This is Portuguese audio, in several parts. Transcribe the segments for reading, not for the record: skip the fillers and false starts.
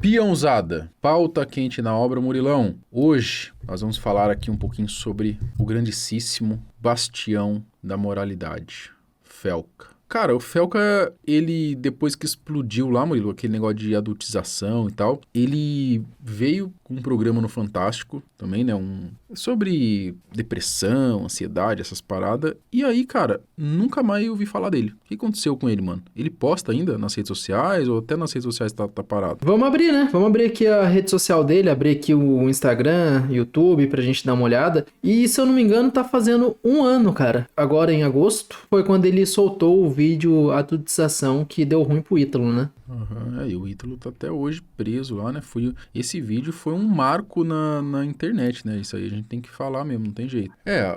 Peãozada, pauta quente na obra Murilão. Hoje nós vamos falar aqui um pouquinho sobre o grandíssimo bastião da moralidade, Felca. Cara, o Felca, ele, depois que explodiu lá, Murilo, aquele negócio de adultização e tal, ele veio com um programa no Fantástico também, né, sobre depressão, ansiedade, essas paradas, e aí, cara, nunca mais ouvi falar dele. O que aconteceu com ele, mano? Ele posta ainda nas redes sociais, ou até nas redes sociais tá parado? Vamos abrir, né? Vamos abrir aqui a rede social dele, abrir aqui o Instagram, YouTube, pra gente dar uma olhada. E, se eu não me engano, tá fazendo 1 ano, cara. Agora, em agosto, foi quando ele soltou o vídeo adultização que deu ruim pro Ítalo, né? E o Ítalo tá até hoje preso lá, né? Esse vídeo foi um marco na internet, né? Isso aí a gente tem que falar mesmo, não tem jeito.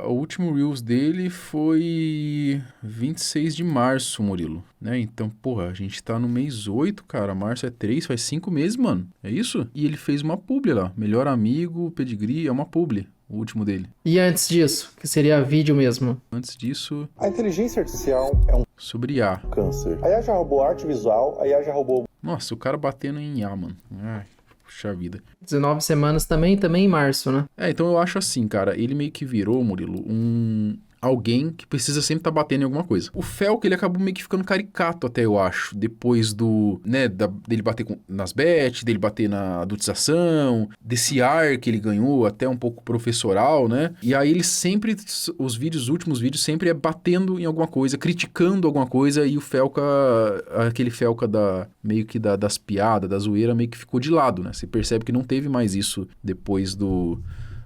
O último Reels dele foi 26 de março, Murilo, né? Então, porra, a gente tá no mês 8, cara. Março é 3, faz 5 meses, mano. É isso? E ele fez uma publi lá. Melhor amigo, pedigree, é uma publi. O último dele. E antes disso, que seria vídeo mesmo? Antes disso... A inteligência artificial é um... Sobre IA. Câncer. A IA já roubou arte visual, a IA já roubou... Nossa, o cara batendo em IA, mano. Ai, puxa vida. 19 semanas também em março, né? Então eu acho assim, cara, ele meio que virou, Murilo, alguém que precisa sempre estar batendo em alguma coisa. O Felca, ele acabou meio que ficando caricato até, eu acho, depois dele bater nas bets, dele bater na adultização, desse ar que ele ganhou, até um pouco professoral, né? E aí ele sempre, os últimos vídeos, sempre é batendo em alguma coisa, criticando alguma coisa, e o Felca, aquele Felca meio que das piadas, da zoeira, meio que ficou de lado, né? Você percebe que não teve mais isso depois do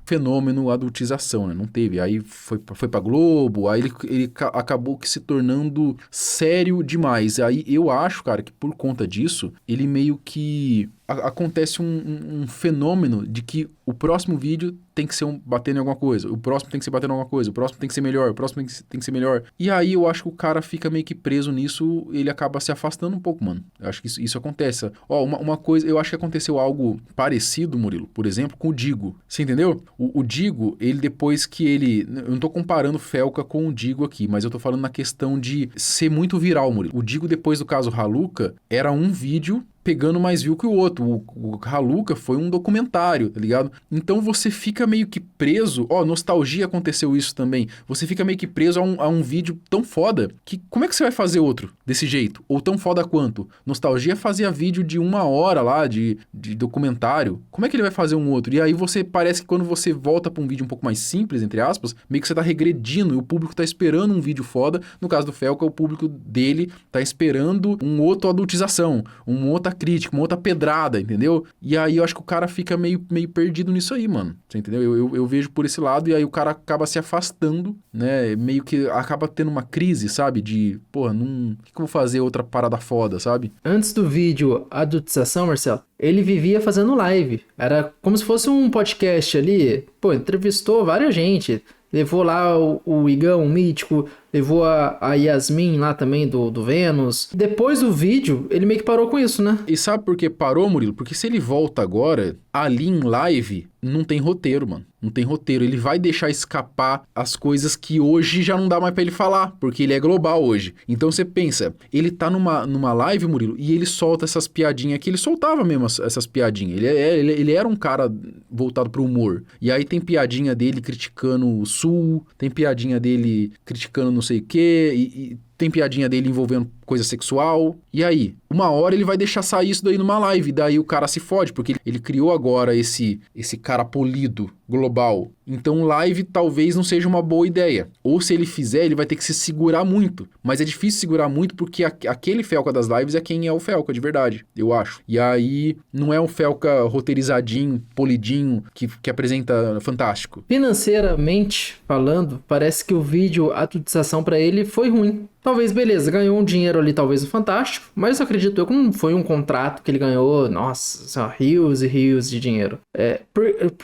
fenômeno adultização, né? Não teve. Aí foi pra Globo, aí ele acabou que se tornando sério demais. Aí eu acho, cara, que por conta disso, ele meio que... acontece um fenômeno de que o próximo vídeo tem que ser batendo em alguma coisa, o próximo tem que ser batendo em alguma coisa, o próximo tem que ser melhor, o próximo tem que ser melhor. E aí eu acho que o cara fica meio que preso nisso, ele acaba se afastando um pouco, mano. Eu acho que isso acontece. Uma coisa, eu acho que aconteceu algo parecido, Murilo, por exemplo, com o Digo. Você entendeu? O Digo, ele depois que ele... Eu não tô comparando Felca com o Digo aqui, mas eu tô falando na questão de ser muito viral, Murilo. O Digo, depois do caso Raluca, era um vídeo pegando mais view que o outro. O Raluca foi um documentário, tá ligado? Então você fica meio que preso... Nostalgia aconteceu isso também. Você fica meio que preso a um vídeo tão foda que como é que você vai fazer outro desse jeito? Ou tão foda quanto? Nostalgia fazia vídeo de 1 hora lá, de documentário. Como é que ele vai fazer um outro? E aí parece que quando você volta pra um vídeo um pouco mais simples, entre aspas, meio que você tá regredindo e o público tá esperando um vídeo foda. No caso do Felca, o público dele tá esperando um outro adultização, uma outra crítica, uma outra pedrada, entendeu? E aí eu acho que o cara fica meio perdido nisso aí, mano. Você entendeu? Eu vejo por esse lado e aí o cara acaba se afastando, né? Meio que acaba tendo uma crise, sabe? De, porra, o que eu vou fazer outra parada foda, sabe? Antes do vídeo adultização, Marcelo, ele vivia fazendo live. Era como se fosse um podcast ali. Pô, entrevistou várias gente. Levou lá o Igão, o Mítico, levou a Yasmin lá também do Vênus. Depois do vídeo, ele meio que parou com isso, né? E sabe por que parou, Murilo? Porque se ele volta agora, ali em live, não tem roteiro, mano. Não tem roteiro. Ele vai deixar escapar as coisas que hoje já não dá mais pra ele falar, porque ele é global hoje. Então você pensa, ele tá numa live, Murilo, e ele solta essas piadinhas que ele soltava mesmo essas piadinhas. Ele era um cara voltado pro humor. E aí tem piadinha dele criticando o Sul, tem piadinha dele criticando não sei o quê, e tem piadinha dele envolvendo coisa sexual. E aí? Uma hora ele vai deixar sair isso daí numa live. Daí o cara se fode, porque ele criou agora esse cara polido, global. Então live talvez não seja uma boa ideia. Ou se ele fizer, ele vai ter que se segurar muito. Mas é difícil segurar muito porque aquele Felca das lives é quem é o Felca de verdade, eu acho. E aí não é um Felca roteirizadinho, polidinho, que apresenta fantástico. Financeiramente falando, parece que o vídeo adultização pra ele foi ruim. Talvez, beleza, ganhou um dinheiro ali, talvez no Fantástico, mas eu acredito eu que não foi um contrato que ele ganhou, nossa, rios e rios de dinheiro.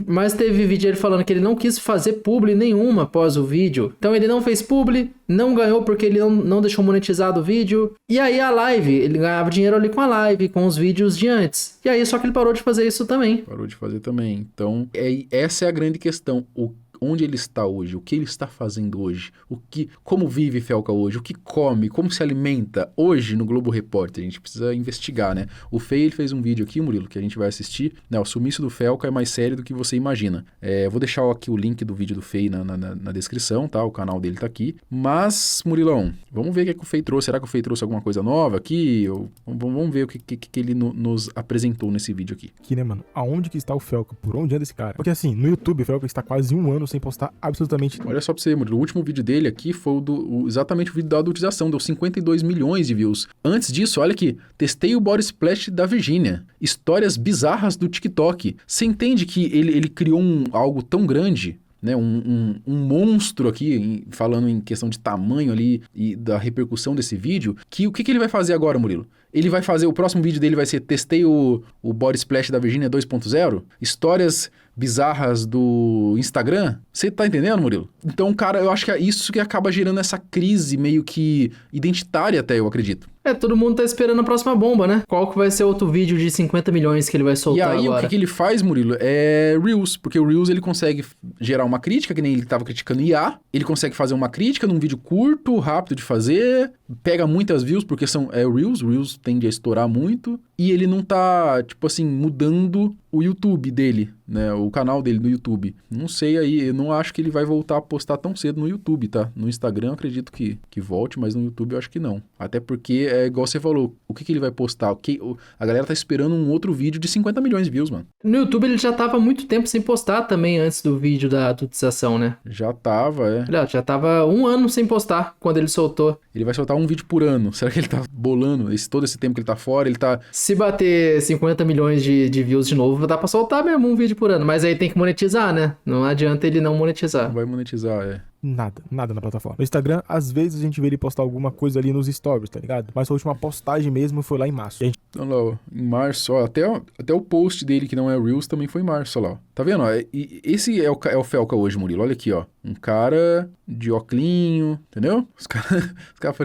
Mas teve vídeo ele falando que ele não quis fazer publi nenhuma após o vídeo. Então ele não fez publi, não ganhou porque ele não deixou monetizado o vídeo. E aí a live, ele ganhava dinheiro ali com a live, com os vídeos de antes. E aí só que ele parou de fazer isso também. Parou de fazer também. Então, essa é a grande questão. onde ele está hoje, o que ele está fazendo hoje, como vive Felca hoje, o que come, como se alimenta hoje no Globo Repórter. A gente precisa investigar, né? O Fei, ele fez um vídeo aqui, Murilo, que a gente vai assistir, né? O sumiço do Felca é mais sério do que você imagina. Vou deixar aqui o link do vídeo do Fei na descrição, tá? O canal dele tá aqui. Mas, Murilão, vamos ver o que o Fei trouxe. Será que o Fei trouxe alguma coisa nova aqui? Vamos ver o que ele nos apresentou nesse vídeo aqui. Aqui, né, mano? Aonde que está o Felca? Por onde anda esse cara? Porque assim, no YouTube, o Felca está quase um ano sem postar absolutamente... Olha só pra você, Murilo. O último vídeo dele aqui foi exatamente o vídeo da adultização. Deu 52 milhões de views. Antes disso, olha aqui. Testei o body splash da Virgínia. Histórias bizarras do TikTok. Você entende que ele criou algo tão grande... Né, um monstro aqui, falando em questão de tamanho ali e da repercussão desse vídeo, que o que ele vai fazer agora, Murilo? Ele vai fazer, o próximo vídeo dele vai ser testei o body splash da Virgínia 2.0, histórias bizarras do Instagram. Você tá entendendo, Murilo? Então, cara, eu acho que é isso que acaba gerando essa crise meio que identitária até, eu acredito. Todo mundo tá esperando a próxima bomba, né? Qual que vai ser outro vídeo de 50 milhões que ele vai soltar agora? E aí, o que ele faz, Murilo, é Reels, porque o Reels ele consegue gerar uma crítica, que nem ele tava criticando IA, ele consegue fazer uma crítica num vídeo curto, rápido de fazer, pega muitas views, porque Reels tende a estourar muito, e ele não tá, tipo assim, mudando o YouTube dele, né? O canal dele no YouTube. Não sei aí, eu não acho que ele vai voltar a postar tão cedo no YouTube, tá? No Instagram eu acredito que volte, mas no YouTube eu acho que não. Até porque, é igual você falou, o que ele vai postar? A galera tá esperando um outro vídeo de 50 milhões de views, mano. No YouTube ele já tava há muito tempo sem postar também antes do vídeo da adultização, né? Já tava, Já tava um ano sem postar quando ele soltou. Ele vai soltar um vídeo por ano. Será que ele tá bolando todo esse tempo que ele tá fora? Ele tá... Se bater 50 milhões de views de novo, dá pra soltar mesmo um vídeo por ano. Mas aí tem que monetizar, né? Não adianta ele não monetizar. Vai monetizar, Nada na plataforma. No Instagram, às vezes a gente vê ele postar alguma coisa ali nos stories, tá ligado? Mas a última postagem mesmo foi lá em março. Então lá, ó, em março, ó, até o post dele, que não é Reels, também foi em março, ó lá. Tá vendo? Ó, esse é o Felca hoje, Murilo. Olha aqui, ó. Um cara de oclinho, entendeu? Os caras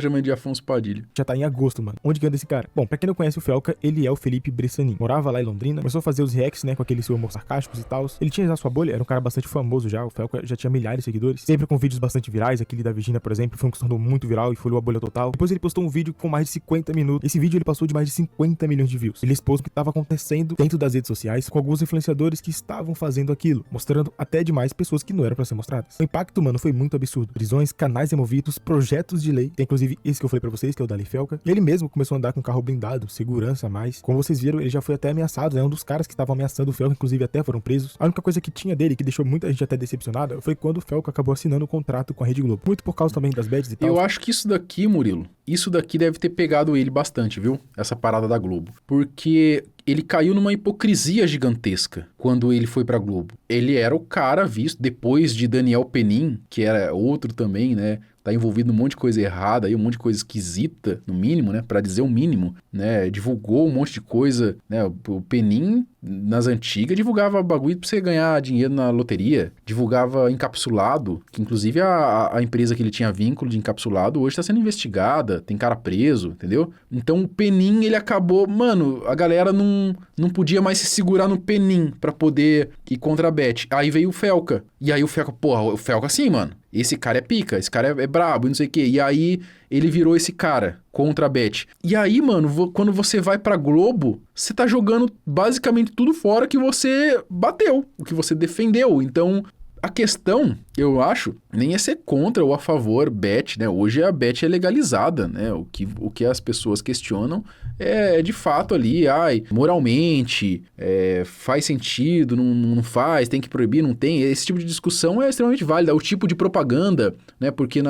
chamam de Afonso Padilha. Já tá em agosto, mano. Onde que anda esse cara? Bom, pra quem não conhece o Felca, ele é o Felipe Bressanin. Morava lá em Londrina, começou a fazer os reacts, né, com aqueles humor sarcásticos e tal. Ele tinha já sua bolha, era um cara bastante famoso já. O Felca já tinha milhares de seguidores. Sempre com vídeos bastante virais. Aquele da Virgínia, por exemplo, foi um que se tornou muito viral e folhou a bolha total. Depois ele postou um vídeo com mais de 50 minutos. Esse vídeo ele passou de mais de 50 milhões de views. Ele expôs o que estava acontecendo dentro das redes sociais com alguns influenciadores que estavam fazendo aquilo, mostrando até demais pessoas que não eram pra ser mostradas. O impacto, mano, foi muito absurdo. Prisões, canais removidos, projetos de lei. Tem inclusive esse que eu falei pra vocês, que é o da Lei Felca. E ele mesmo começou a andar com carro blindado, segurança a mais. Como vocês viram, ele já foi até ameaçado, né? Um dos caras que estavam ameaçando o Felca, inclusive até foram presos. A única coisa que tinha dele, que deixou muita gente até decepcionada, foi quando o Felca acabou assinando um contrato com a Rede Globo. Muito por causa também das badges e tal. Eu acho que isso daqui, Murilo, deve ter pegado ele bastante, viu? Essa parada da Globo. Porque ele caiu numa hipocrisia gigantesca quando ele foi pra Globo. Ele era o cara visto, depois de Daniel Penin, que era outro também, né? Tá envolvido num monte de coisa errada aí, um monte de coisa esquisita, no mínimo, né? Pra dizer o mínimo, né? Divulgou um monte de coisa, né? O Penin, nas antigas, divulgava bagulho pra você ganhar dinheiro na loteria. Divulgava encapsulado, que inclusive a empresa que ele tinha vínculo de encapsulado hoje tá sendo investigada, tem cara preso, entendeu? Então o Penin, ele acabou... Mano, a galera não podia mais se segurar no Penin pra poder ir contra a Bet. Aí veio o Felca. E aí o Felca, porra, o Felca assim, mano. Esse cara é pica, esse cara é brabo, não sei o quê. E aí ele virou esse cara contra a Bet. E aí, mano, quando você vai pra Globo, você tá jogando basicamente tudo fora que você bateu, o que você defendeu. Então, a questão, eu acho, nem é ser contra ou a favor Bet, né? Hoje a Bet é legalizada, né? O que as pessoas questionam é de fato ali, moralmente, faz sentido, não faz, tem que proibir, não tem. Esse tipo de discussão é extremamente válida. O tipo de propaganda, né? Porque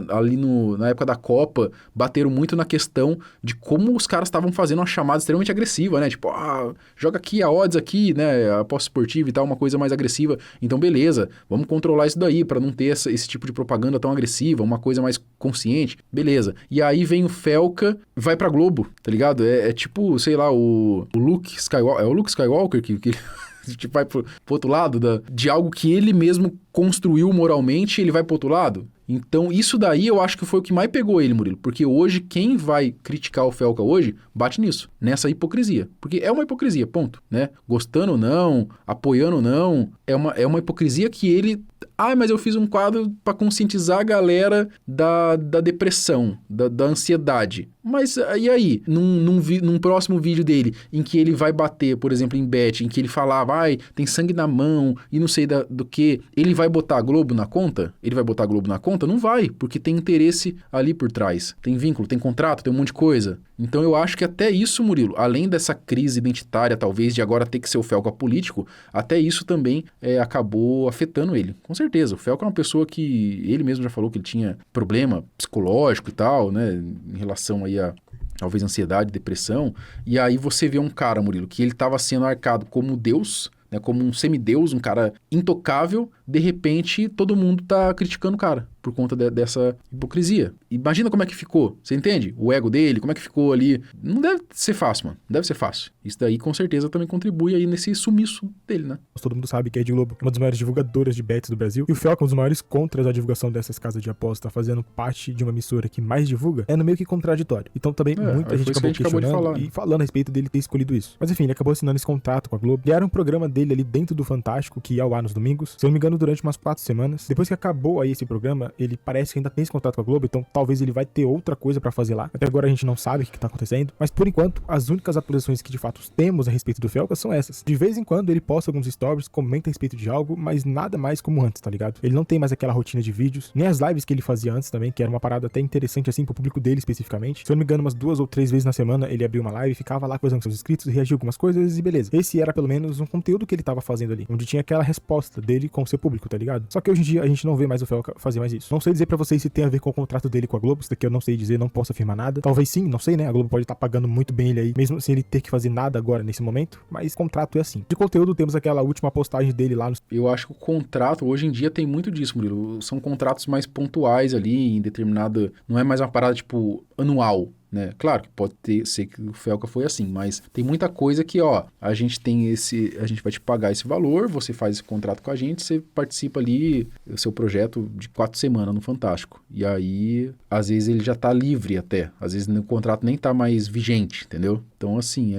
ali na época da Copa, bateram muito na questão de como os caras estavam fazendo uma chamada extremamente agressiva, né? Tipo, joga aqui a odds aqui, né? A aposta esportiva e tal, uma coisa mais agressiva. Então, beleza, vamos controlar isso daí para não ter esse tipo de propaganda tão agressiva, uma coisa mais consciente. Beleza. E aí vem o Felca, vai pra Globo, tá ligado? É tipo, sei lá, o Luke Skywalker. É o Luke Skywalker que tipo, vai pro outro lado de algo que ele mesmo construiu moralmente, ele vai pro outro lado. Então, isso daí eu acho que foi o que mais pegou ele, Murilo. Porque hoje, quem vai criticar o Felca hoje, bate nisso, nessa hipocrisia. Porque é uma hipocrisia, ponto, né? Gostando ou não, apoiando ou não, é uma hipocrisia que ele... mas eu fiz um quadro para conscientizar a galera da depressão, da ansiedade. Mas e aí? Num próximo vídeo dele, em que ele vai bater, por exemplo, em Bet, em que ele falava, tem sangue na mão e não sei do que, ele vai botar a Globo na conta? Ele vai botar a Globo na conta? Não vai, porque tem interesse ali por trás. Tem vínculo, tem contrato, tem um monte de coisa. Então eu acho que até isso, Murilo, além dessa crise identitária, talvez, de agora ter que ser o Felca político, até isso também acabou afetando ele. Com certeza, o Felca é uma pessoa que ele mesmo já falou que ele tinha problema psicológico e tal, né, em relação aí a talvez ansiedade, depressão, e aí você vê um cara, Murilo, que ele estava sendo arcado como Deus, né, como um semideus, um cara intocável, de repente todo mundo tá criticando o cara por conta dessa hipocrisia. Imagina como é que ficou, você entende? O ego dele, como é que ficou ali. Não deve ser fácil, mano. Não deve ser fácil. Isso daí com certeza também contribui aí nesse sumiço dele, né? Todo mundo sabe que a Rede Globo é uma das maiores divulgadoras de bets do Brasil. E o Felca é um dos maiores contras à divulgação dessas casas de aposta, fazendo parte de uma emissora que mais divulga, é no meio que contraditório. Então também muita gente acabou questionando e falando a respeito dele ter escolhido isso. Mas enfim, ele acabou assinando esse contrato com a Globo. E era um programa dele ali dentro do Fantástico, que ia ao ar nos domingos. Se eu não me engano, durante umas 4 semanas. Depois que acabou aí esse programa, ele parece que ainda tem esse contrato com a Globo, então talvez ele vai ter outra coisa pra fazer lá. Até agora a gente não sabe o que tá acontecendo, mas por enquanto, as únicas atualizações que de fato temos a respeito do Felca são essas. De vez em quando ele posta alguns stories, comenta a respeito de algo, mas nada mais como antes, tá ligado? Ele não tem mais aquela rotina de vídeos, nem as lives que ele fazia antes também, que era uma parada até interessante assim pro público dele especificamente. Se eu não me engano, umas 2 ou 3 vezes na semana ele abriu uma live, ficava lá conversando com seus inscritos, reagia algumas coisas e beleza. Esse era pelo menos um conteúdo que ele tava fazendo ali, onde tinha aquela resposta dele com o seu público, tá ligado? Só que hoje em dia a gente não vê mais o Felca fazer mais isso. Não sei dizer pra vocês se tem a ver com o contrato dele com a Globo, isso daqui eu não sei dizer, não posso afirmar nada. Talvez sim, não sei, né? A Globo pode estar pagando muito bem ele aí, mesmo sem ele ter que fazer nada agora nesse momento, mas contrato é assim. De conteúdo, temos aquela última postagem dele lá no... Eu acho que o contrato, hoje em dia, tem muito disso, Murilo. São contratos mais pontuais ali, em determinada... Não é mais uma parada, tipo, anual, né? Claro que pode ser que o Felca foi assim, mas tem muita coisa que, a gente vai te pagar esse valor, você faz esse contrato com a gente, você participa ali do seu projeto de 4 semanas no Fantástico. E aí, às vezes ele já tá livre até, às vezes o contrato nem tá mais vigente, entendeu? Então, assim,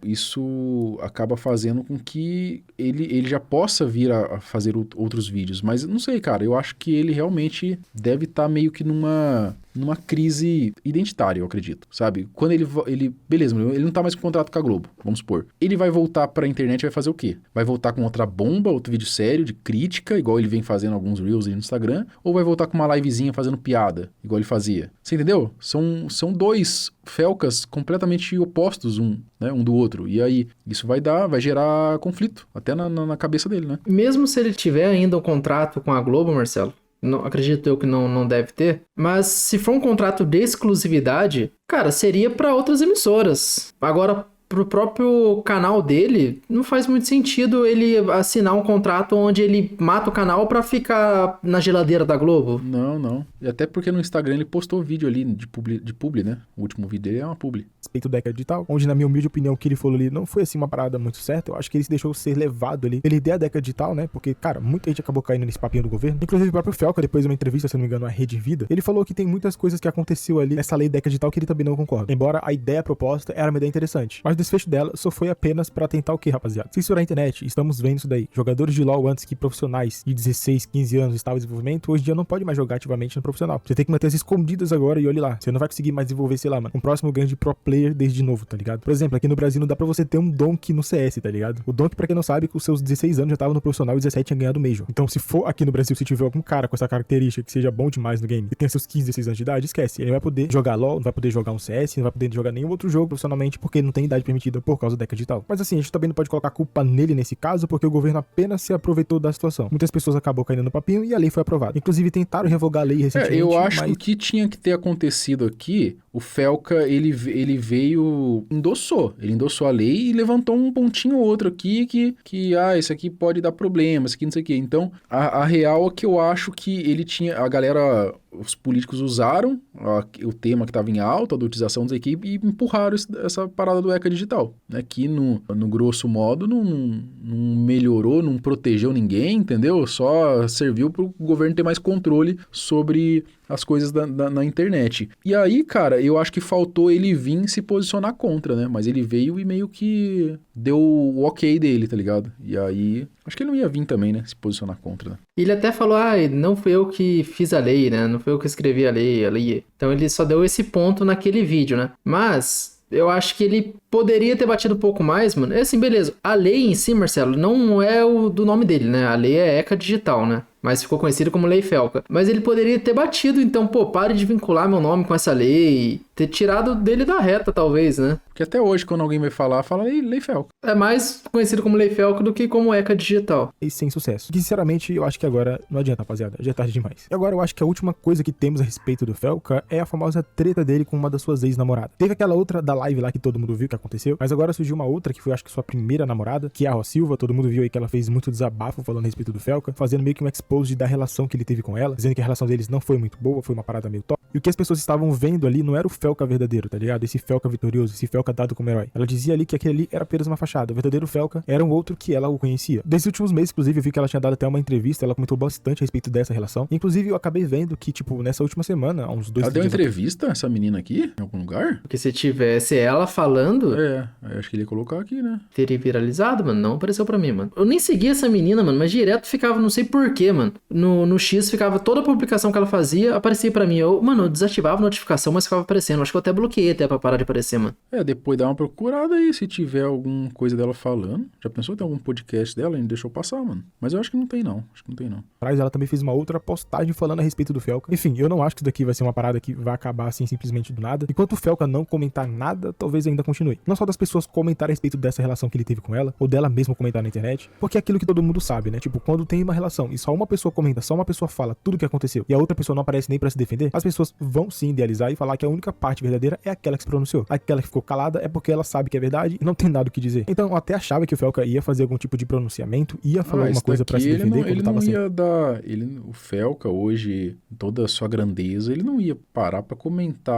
isso acaba fazendo com que ele já possa vir a fazer outros vídeos, mas não sei, cara, eu acho que ele realmente deve estar meio que numa crise identitária, eu acredito, sabe? Quando ele beleza, ele não tá mais com contrato com a Globo, vamos supor. Ele vai voltar pra internet e vai fazer o quê? Vai voltar com outra bomba, outro vídeo sério de crítica, igual ele vem fazendo alguns reels aí no Instagram, ou vai voltar com uma livezinha fazendo piada, igual ele fazia? Você entendeu? São dois Felcas completamente opostos um do outro. E aí, isso vai gerar conflito, até na cabeça dele, né? Mesmo se ele tiver ainda um contrato com a Globo, Marcelo, não, acredito eu que não deve ter. Mas se for um contrato de exclusividade, cara, seria para outras emissoras. Agora, pro próprio canal dele, não faz muito sentido ele assinar um contrato onde ele mata o canal pra ficar na geladeira da Globo. Não. E até porque no Instagram ele postou vídeo ali de publi, né? O último vídeo dele é uma publi. Respeito da década digital, onde na minha humilde opinião o que ele falou ali não foi assim uma parada muito certa. Eu acho que ele se deixou ser levado ali. Ele deu a década digital, né? Porque, cara, muita gente acabou caindo nesse papinho do governo. Inclusive o próprio Felca, depois de uma entrevista, se não me engano, a Rede Vida, ele falou que tem muitas coisas que aconteceu ali nessa lei década digital que ele também não concorda. Embora a ideia proposta era uma ideia interessante. Mas o desfecho dela só foi apenas pra tentar o quê, rapaziada? Se estourar a internet, estamos vendo isso daí. Jogadores de LoL antes que profissionais de 16, 15 anos estavam em desenvolvimento, hoje em dia não pode mais jogar ativamente no profissional. Você tem que manter as escondidas agora e olhe lá. Você não vai conseguir mais desenvolver, sei lá, mano, um próximo grande pro player desde novo, tá ligado? Por exemplo, aqui no Brasil não dá pra você ter um Donk no CS, tá ligado? O Donk, pra quem não sabe, com os seus 16 anos já tava no profissional e 17 tinha ganhado o Major. Então, se for aqui no Brasil, se tiver algum cara com essa característica que seja bom demais no game e tenha seus 15, 16 anos de idade, esquece. Ele não vai poder jogar LoL, não vai poder jogar um CS, não vai poder jogar nenhum outro jogo profissionalmente porque ele não tem idade permitida por causa da década digital. Mas assim, a gente também não pode colocar a culpa nele nesse caso, porque o governo apenas se aproveitou da situação. Muitas pessoas acabou caindo no papinho e a lei foi aprovada. Inclusive, tentaram revogar a lei recentemente. Eu acho que o que tinha que ter acontecido aqui, o Felca, ele endossou a lei e levantou um pontinho ou outro aqui que isso aqui pode dar problema, isso aqui não sei o quê. Então, a real é que eu acho que ele tinha, a galera, os políticos usaram o tema que estava em alta, a adultização, não sei o quê, e empurraram essa parada do ECA digital, né? Que no grosso modo não melhorou, não protegeu ninguém, entendeu? Só serviu para o governo ter mais controle sobre as coisas na internet. E aí, cara, eu acho que faltou ele vir se posicionar contra, né? Mas ele veio e meio que deu o ok dele, tá ligado? E aí, acho que ele não ia vir também, né? Se posicionar contra, né? Ele até falou, não fui eu que fiz a lei, né? Não fui eu que escrevi a lei. Então ele só deu esse ponto naquele vídeo, né? Mas eu acho que ele poderia ter batido um pouco mais, mano. É assim, beleza. A lei em si, Marcelo, não é o do nome dele, né? A lei é ECA digital, né? Mas ficou conhecido como Lei Felca. Mas ele poderia ter batido, então, pare de vincular meu nome com essa lei, ter tirado dele da reta, talvez, né? Porque até hoje, quando alguém vai falar, fala Lei Felca. É mais conhecido como Lei Felca do que como ECA digital. E sem sucesso. Que, sinceramente, eu acho que agora não adianta, rapaziada. Já é tarde demais. E agora eu acho que a última coisa que temos a respeito do Felca é a famosa treta dele com uma das suas ex-namoradas. Teve aquela outra da live lá que todo mundo viu que aconteceu, mas agora surgiu uma outra que foi, acho que sua primeira namorada, que é a Rosa Silva. Todo mundo viu aí que ela fez muito desabafo falando a respeito do Felca, fazendo meio que um expose da relação que ele teve com ela, dizendo que a relação deles não foi muito boa, foi uma parada meio top. E o que as pessoas estavam vendo ali não era o Felca verdadeiro, tá ligado? Esse Felca vitorioso, esse Felca dado como herói. Ela dizia ali que aquele ali era apenas uma fachada. O verdadeiro Felca era um outro que ela o conhecia. Desses últimos meses, inclusive, eu vi que ela tinha dado até uma entrevista, ela comentou bastante a respeito dessa relação. Inclusive, eu acabei vendo que, tipo, nessa última semana, há uns 2 Ela deu entrevista, essa menina aqui, em algum lugar? Porque se tivesse ela falando... acho que ele ia colocar aqui, né? Teria viralizado, mano. Não apareceu pra mim, mano. Eu nem segui essa menina, mano, mas direto ficava, não sei porquê, mano. No X ficava toda a publicação que ela fazia, aparecia pra mim. Eu desativava a notificação, mas ficava aparecendo. Acho que eu até bloqueei até pra parar de aparecer, mano. Depois dá uma procurada aí, se tiver alguma coisa dela falando. Já pensou ter algum podcast dela? Ainda deixou passar, mano. Mas eu acho que não tem, não. Ela também fez uma outra postagem falando a respeito do Felca. Enfim, eu não acho que isso daqui vai ser uma parada que vai acabar assim, simplesmente do nada. Enquanto o Felca não comentar nada, talvez ainda continue. Não só das pessoas comentarem a respeito dessa relação que ele teve com ela, ou dela mesma comentar na internet, porque é aquilo que todo mundo sabe, né? Tipo, quando tem uma relação e só uma pessoa comenta, só uma pessoa fala tudo o que aconteceu, e a outra pessoa não aparece nem pra se defender, as pessoas vão sim idealizar e falar que a única parte verdadeira é aquela que se pronunciou. Aquela que ficou calada é porque ela sabe que é verdade e não tem nada o que dizer. Então eu até achava que o Felca ia fazer algum tipo de pronunciamento, ia falar alguma coisa pra se defender quando tava assim. O Felca hoje, toda a sua grandeza, ele não ia parar pra comentar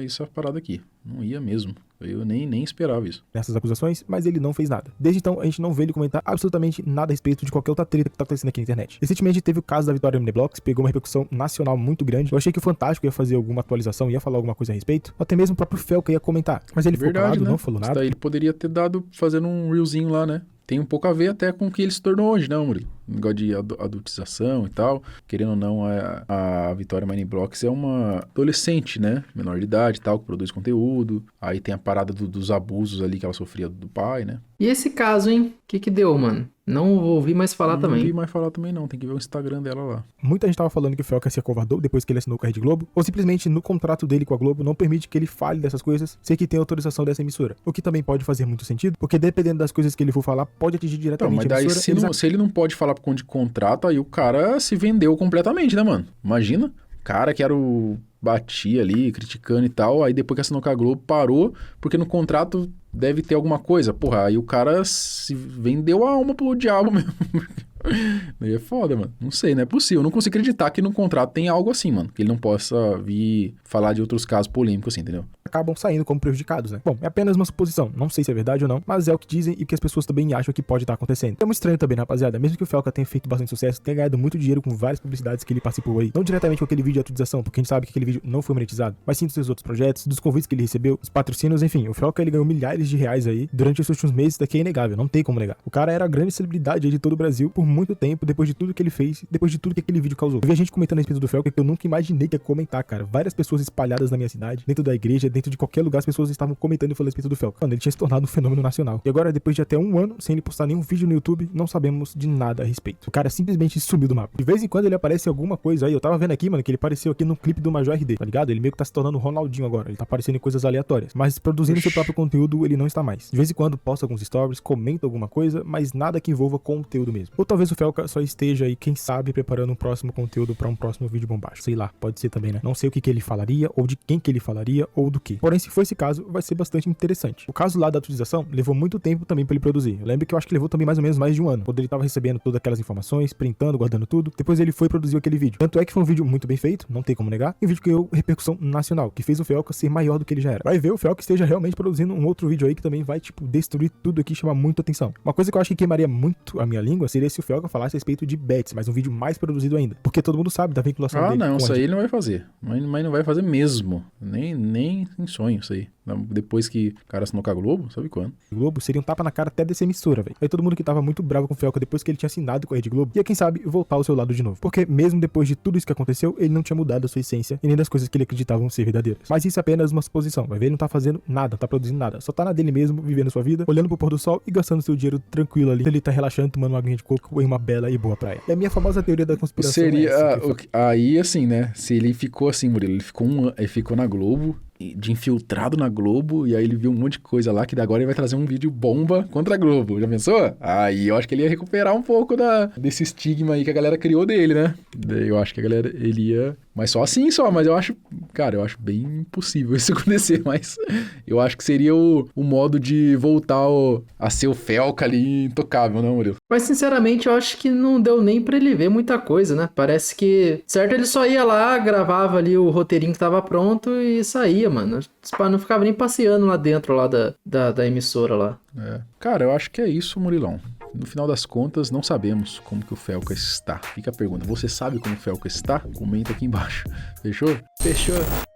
essa parada aqui. Não ia mesmo. Eu nem esperava isso. Nessas acusações, mas ele não fez nada. Desde então, a gente não vê ele comentar absolutamente nada a respeito de qualquer outra treta que tá acontecendo aqui na internet. Recentemente teve o caso da Vitória Mneblox, pegou uma repercussão nacional muito grande. Eu achei que o Fantástico ia fazer alguma atualização, ia falar alguma coisa a respeito. Ou até mesmo o próprio Felca ia comentar. Mas ele ficou calado, não falou nada. Daí ele poderia ter fazendo um reelzinho lá, né? Tem um pouco a ver até com o que ele se tornou hoje, não, Murilo? Negócio de adultização e tal. Querendo ou não, a Vitória Mining Blocks é uma adolescente, né? Menor de idade e tal, que produz conteúdo. Aí tem a parada dos abusos ali que ela sofria do pai, né? E esse caso, hein? O que deu, mano? Não ouvi mais falar também. Não ouvi mais falar também não, tem que ver o Instagram dela lá. Muita gente tava falando que o Felca se acovardou depois que ele assinou com a Rede Globo, ou simplesmente no contrato dele com a Globo não permite que ele fale dessas coisas sem que tenha autorização dessa emissora. O que também pode fazer muito sentido, porque dependendo das coisas que ele for falar, pode atingir diretamente a emissora. Se ele não pode falar por conta de contrato, aí o cara se vendeu completamente, né, mano? Imagina, cara que era o... batia ali, criticando e tal, aí depois que assinou com a Globo, parou, porque no contrato deve ter alguma coisa. Porra, aí o cara se vendeu a alma pro diabo mesmo. Daí é foda, mano. Não sei, não é possível. Eu não consigo acreditar que no contrato tem algo assim, mano. Que ele não possa vir falar de outros casos polêmicos assim, entendeu? Acabam saindo como prejudicados, né? Bom, é apenas uma suposição. Não sei se é verdade ou não, mas é o que dizem e o que as pessoas também acham que pode estar acontecendo. É muito estranho também, né, rapaziada? Mesmo que o Felca tenha feito bastante sucesso, tenha ganhado muito dinheiro com várias publicidades que ele participou aí. Não diretamente com aquele vídeo de atualização, porque a gente sabe que aquele vídeo não foi monetizado, mas sim dos seus outros projetos, dos convites que ele recebeu, os patrocínios, enfim. O Felca, ele ganhou milhares de reais aí durante os últimos meses, daqui é inegável, não tem como negar. O cara era a grande celebridade aí de todo o Brasil por muito tempo, depois de tudo que ele fez, depois de tudo que aquele vídeo causou. Eu vi a gente comentando a respeito do Felca que eu nunca imaginei que ia comentar, cara. Várias pessoas espalhadas na minha cidade, dentro da igreja, dentro de qualquer lugar, as pessoas estavam comentando e falando a respeito do Felca. Mano, ele tinha se tornado um fenômeno nacional. E agora, depois de até um ano, sem ele postar nenhum vídeo no YouTube, não sabemos de nada a respeito. O cara simplesmente sumiu do mapa. De vez em quando ele aparece em alguma coisa aí. Eu tava vendo aqui, mano, que ele apareceu aqui no clipe do Major RD, tá ligado? Ele meio que tá se tornando o Ronaldinho agora. Ele tá aparecendo em coisas aleatórias. Mas produzindo seu próprio conteúdo, ele não está mais. De vez em quando posta alguns stories, comenta alguma coisa, mas nada que envolva conteúdo mesmo. Ou talvez talvez o Felca só esteja aí, quem sabe, preparando um próximo conteúdo pra um próximo vídeo bombástico. Sei lá, pode ser também, né? Não sei o que ele falaria, ou de quem que ele falaria, ou do que. Porém, se for esse caso, vai ser bastante interessante. O caso lá da atualização levou muito tempo também pra ele produzir. Eu lembro que eu acho que levou também mais ou menos mais de um ano, quando ele tava recebendo todas aquelas informações, printando, guardando tudo. Depois ele foi e produziu aquele vídeo. Tanto é que foi um vídeo muito bem feito, não tem como negar, e um vídeo que ganhou repercussão nacional, que fez o Felca ser maior do que ele já era. Vai ver o Felca esteja realmente produzindo um outro vídeo aí que também vai, tipo, destruir tudo aqui e chamar muita atenção. Uma coisa que eu acho que queimaria muito a minha língua seria se o Felca falasse a respeito de bets, mas um vídeo mais produzido ainda. Porque todo mundo sabe da vinculação dele. Não, com isso a aí ele não vai fazer. Mas não vai fazer mesmo. Nem em sonho isso aí. Depois que o cara assinou com a Globo, sabe quando? Globo seria um tapa na cara até dessa emissora, velho. Aí todo mundo que tava muito bravo com o Felca depois que ele tinha assinado com a Rede Globo, ia, quem sabe, voltar ao seu lado de novo. Porque mesmo depois de tudo isso que aconteceu, ele não tinha mudado a sua essência e nem das coisas que ele acreditava ser verdadeiras. Mas isso é apenas uma suposição. Vai ver, ele não tá fazendo nada, não tá produzindo nada. Só tá na dele mesmo, vivendo sua vida, olhando pro pôr do sol e gastando seu dinheiro tranquilo ali. Ele tá relaxando, tomando uma aguinha de coco em uma bela e boa praia. E a minha famosa teoria da conspiração seria essa, aí assim, né? Se ele ficou assim, Murilo, ele ficou na Globo, de infiltrado na Globo, e aí ele viu um monte de coisa lá, que agora ele vai trazer um vídeo bomba contra a Globo. Já pensou? Aí eu acho que ele ia recuperar um pouco desse estigma aí que a galera criou dele, né? Eu acho que a galera, ele ia... Mas só assim só, mas eu acho... Cara, eu acho bem impossível isso acontecer, mas eu acho que seria o modo de voltar a ser o Felca ali intocável, não, Murilo? Mas, sinceramente, eu acho que não deu nem pra ele ver muita coisa, né? Parece que... Certo, ele só ia lá, gravava ali o roteirinho que tava pronto e saía, mano. Não ficava nem passeando lá dentro lá da emissora lá. Cara, eu acho que é isso, Murilão. No final das contas, não sabemos como que o Felca está. Fica a pergunta, você sabe como o Felca está? Comenta aqui embaixo. Fechou? Fechou.